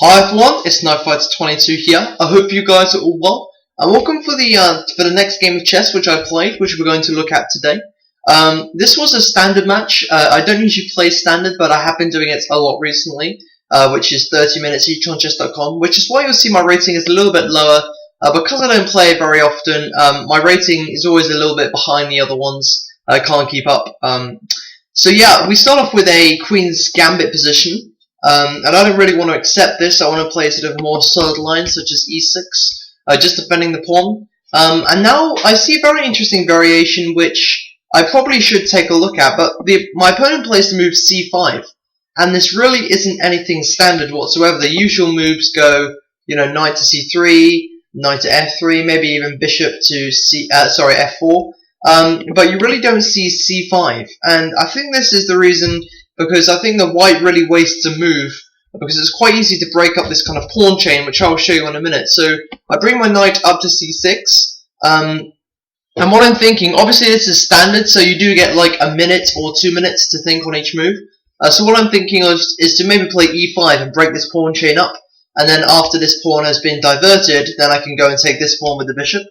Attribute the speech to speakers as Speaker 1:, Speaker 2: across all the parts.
Speaker 1: Hi everyone, it's KnifeFighter22 here. I hope you guys are all well. And welcome for the next game of chess which I played, which we're going to look at today. This was a standard match. I don't usually play standard, but I have been doing it a lot recently, which is 30 minutes each on chess.com, which is why you'll see my rating is a little bit lower. Because I don't play it very often, my rating is always a little bit behind the other ones. I can't keep up. So yeah, we start off with a Queen's Gambit position. And I don't really want to accept this. I want to play sort of a more solid line, such as e6, just defending the pawn. And now I see a very interesting variation, which I probably should take a look at. But my opponent plays the move c5, and this really isn't anything standard whatsoever. The usual moves go, knight to c3, knight to f3, maybe even bishop to f4. But you really don't see c5, and I think this is the reason. Because I think the white really wastes a move, because it's quite easy to break up this kind of pawn chain, which I'll show you in a minute. So I bring my knight up to c6, and what I'm thinking, obviously this is standard, so you do get like a minute or 2 minutes to think on each move. So what I'm thinking of is to maybe play e5 and break this pawn chain up, and then after this pawn has been diverted, then I can go and take this pawn with the bishop.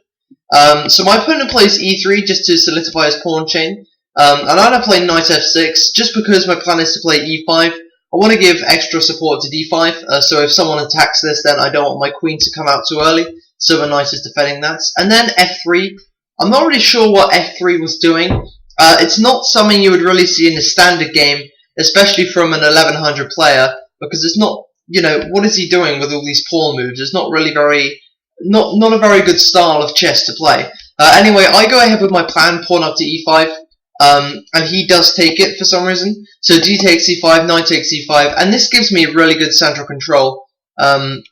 Speaker 1: So my opponent plays e3 just to solidify his pawn chain. And I'm going to play knight f6, just because my plan is to play e5. I want to give extra support to d5, so if someone attacks this, then I don't want my queen to come out too early, so the knight is defending that. And then f3, I'm not really sure what f3 was doing. It's not something you would really see in a standard game, especially from an 1100 player, because it's not, what is he doing with all these pawn moves? It's not really not a very good style of chess to play. Anyway, I go ahead with my plan, pawn up to e5. And he does take it for some reason. So d takes c5, knight takes c5, and this gives me really good central control. And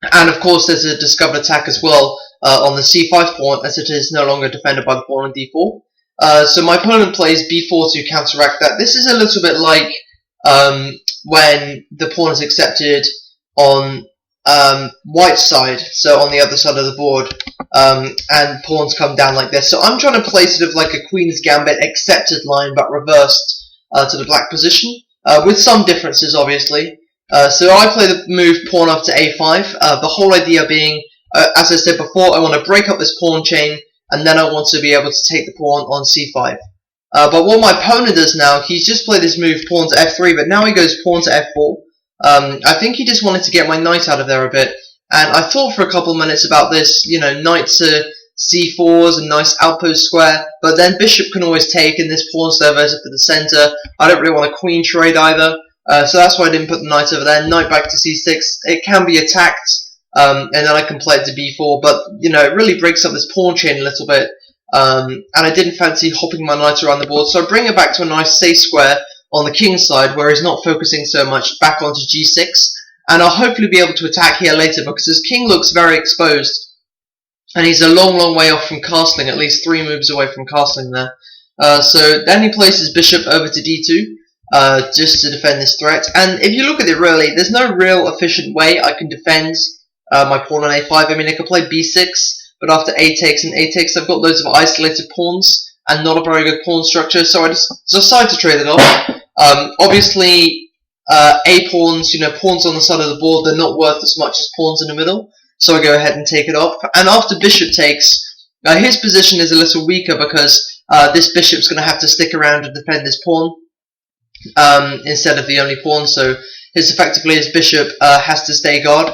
Speaker 1: of course there's a discovered attack as well on the c5 pawn, as it is no longer defended by the pawn on d4. So my opponent plays b4 to counteract that. This is a little bit like when the pawn is accepted on white's side, so on the other side of the board. And pawns come down like this. So I'm trying to play sort of like a Queen's Gambit accepted line, but reversed to the black position, with some differences, obviously. So I play the move pawn up to a5, the whole idea being, as I said before, I want to break up this pawn chain, and then I want to be able to take the pawn on c5. But what my opponent does now, he's just played this move pawn to f3, but now he goes pawn to f4. I think he just wanted to get my knight out of there a bit. And I thought for a couple of minutes about this, knight to c4 is a nice outpost square, but then bishop can always take, and this pawn's diverted for the center. I don't really want a queen trade either, so that's why I didn't put the knight over there. Knight back to c6, it can be attacked, and then I can play it to b4, but, it really breaks up this pawn chain a little bit, and I didn't fancy hopping my knight around the board, so I bring it back to a nice safe square on the king's side, where he's not focusing so much, back onto g6. And I'll hopefully be able to attack here later, because his king looks very exposed. And he's a long way off from castling, at least 3 moves away from castling there. So then he places his bishop over to d2, just to defend this threat. And if you look at it really, there's no real efficient way I can defend my pawn on a5. I mean, I could play b6, but after a takes and a takes, I've got loads of isolated pawns, and not a very good pawn structure, so I just decide to trade it off. Obviously, a pawns, pawns on the side of the board, they're not worth as much as pawns in the middle, so I go ahead and take it off. And after bishop takes, his position is a little weaker, because this bishop's going to have to stick around and defend this pawn instead of the only pawn, so effectively his bishop has to stay guard.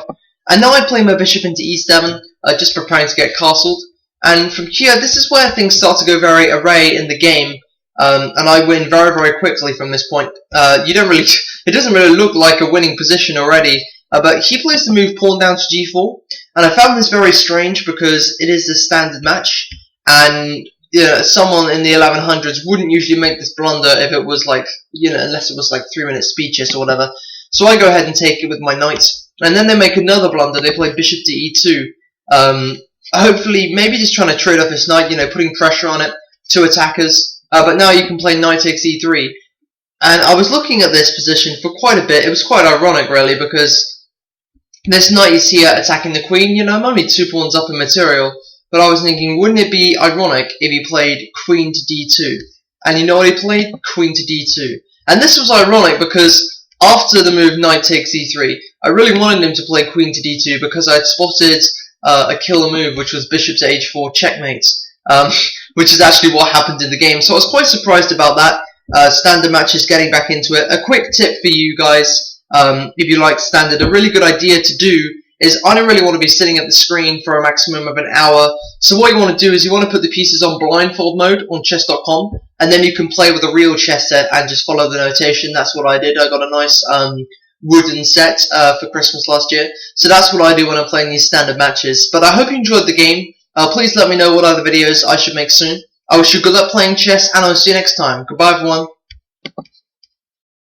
Speaker 1: And now I play my bishop into e7, just preparing to get castled. And from here, this is where things start to go very array in the game. And I win very quickly from this point. It doesn't really look like a winning position already, but he plays the move pawn down to g4, and I found this very strange because it is a standard match, and someone in the 1100s wouldn't usually make this blunder if it was like, unless it was like 3-minute speed chess or whatever. So I go ahead and take it with my knight, and then they make another blunder. They play bishop to e2, hopefully maybe just trying to trade off his knight, putting pressure on it, 2 attackers. But now you can play knight takes e3, and I was looking at this position for quite a bit. It was quite ironic, really, because this knight is here attacking the queen. I'm only 2 pawns up in material, but I was thinking, wouldn't it be ironic if he played queen to d2? And you know what he played? Queen to d2. And this was ironic because after the move knight takes e3, I really wanted him to play queen to d2 because I'd spotted a killer move, which was bishop to h4 checkmate, which is actually what happened in the game. So I was quite surprised about that. Standard matches, getting back into it. A quick tip for you guys, if you like standard, a really good idea to do is I don't really want to be sitting at the screen for a maximum of an hour. So what you want to do is you want to put the pieces on blindfold mode on chess.com, and then you can play with a real chess set and just follow the notation. That's what I did. I got a nice wooden set for Christmas last year. So that's what I do when I'm playing these standard matches. But I hope you enjoyed the game. Please let me know what other videos I should make soon. I wish you good luck playing chess, and I'll see you next time. Goodbye, everyone.